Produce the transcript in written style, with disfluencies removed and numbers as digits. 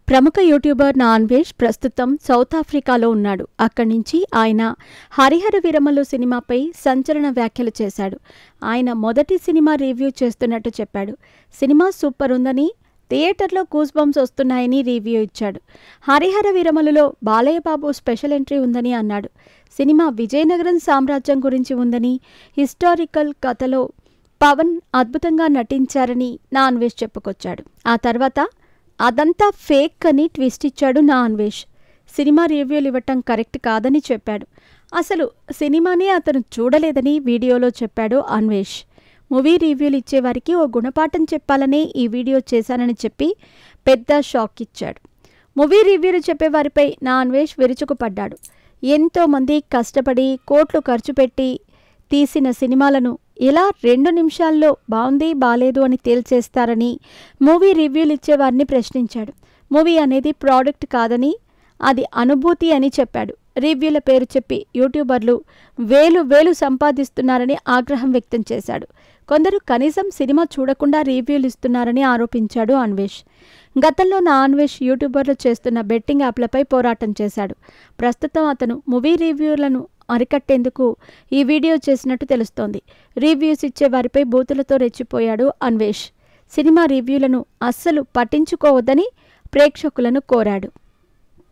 ప్రముఖ యూట్యూబర్ నాన్వేష్ ప్రస్తుతం సౌత్ ఆఫ్రికాలో ఉన్నాడు. అక్కడి నుంచి ఆయన హరిహర వీరమలు సినిమాపై సంచలన వ్యాఖ్యలు చేశాడు. ఆయన మొదటి సినిమా రివ్యూ చేస్తున్నట్టు చెప్పాడు. సినిమా సూపర్ ఉందని, థియేటర్లో గూస్ బంప్స్ వస్తున్నాయని రివ్యూ ఇచ్చాడు. హరిహర వీరమలులో బాలయ్య బాబు స్పెషల్ ఎంట్రీ ఉందని అన్నాడు. సినిమా విజయనగరం సామ్రాజ్యం గురించి ఉందని, హిస్టారికల్ కథలో పవన్ అద్భుతంగా నటించారని నాన్వేష్ చెప్పుకొచ్చాడు. ఆ తర్వాత అదంతా ఫేక్ అని ట్విస్ట్ ఇచ్చాడు నాన్వేష్. సినిమా రివ్యూలు ఇవ్వటం కరెక్ట్ కాదని చెప్పాడు. అసలు సినిమానే అతను చూడలేదని వీడియోలో చెప్పాడు అన్వేష్. మూవీ రివ్యూలు ఇచ్చేవారికి ఓ గుణపాఠం చెప్పాలనే ఈ వీడియో చేశానని చెప్పి పెద్ద షాక్ ఇచ్చాడు. మూవీ రివ్యూలు చెప్పేవారిపై నాన్వేష్ విరుచుకుపడ్డాడు. ఎంతోమంది కష్టపడి కోట్లు ఖర్చు పెట్టి తీసిన సినిమాలను ఎలా 2 నిమిషాల్లో బాగుంది బాలేదు అని తేల్చేస్తారని మూవీ రివ్యూలు ఇచ్చేవారిని ప్రశ్నించాడు. మూవీ అనేది ప్రోడక్ట్ కాదని, అది అనుభూతి అని చెప్పాడు. రివ్యూల పేరు చెప్పి యూట్యూబర్లు వేలు సంపాదిస్తున్నారని ఆగ్రహం వ్యక్తం చేశాడు. కొందరు కనీసం సినిమా చూడకుండా రివ్యూలు ఇస్తున్నారని ఆరోపించాడు అన్వేష్. గతంలో అన్వేష్ యూట్యూబర్లు చేస్తున్న బెట్టింగ్ యాప్లపై పోరాటం చేశాడు. ప్రస్తుతం అతను మూవీ రివ్యూలను అరికట్టేందుకు ఈ వీడియో చేసినట్టు తెలుస్తోంది. రివ్యూస్ ఇచ్చే వారిపై బూతులతో రెచ్చిపోయాడు అన్వేష్. సినిమా రివ్యూలను అస్సలు పట్టించుకోవద్దని ప్రేక్షకులను కోరాడు.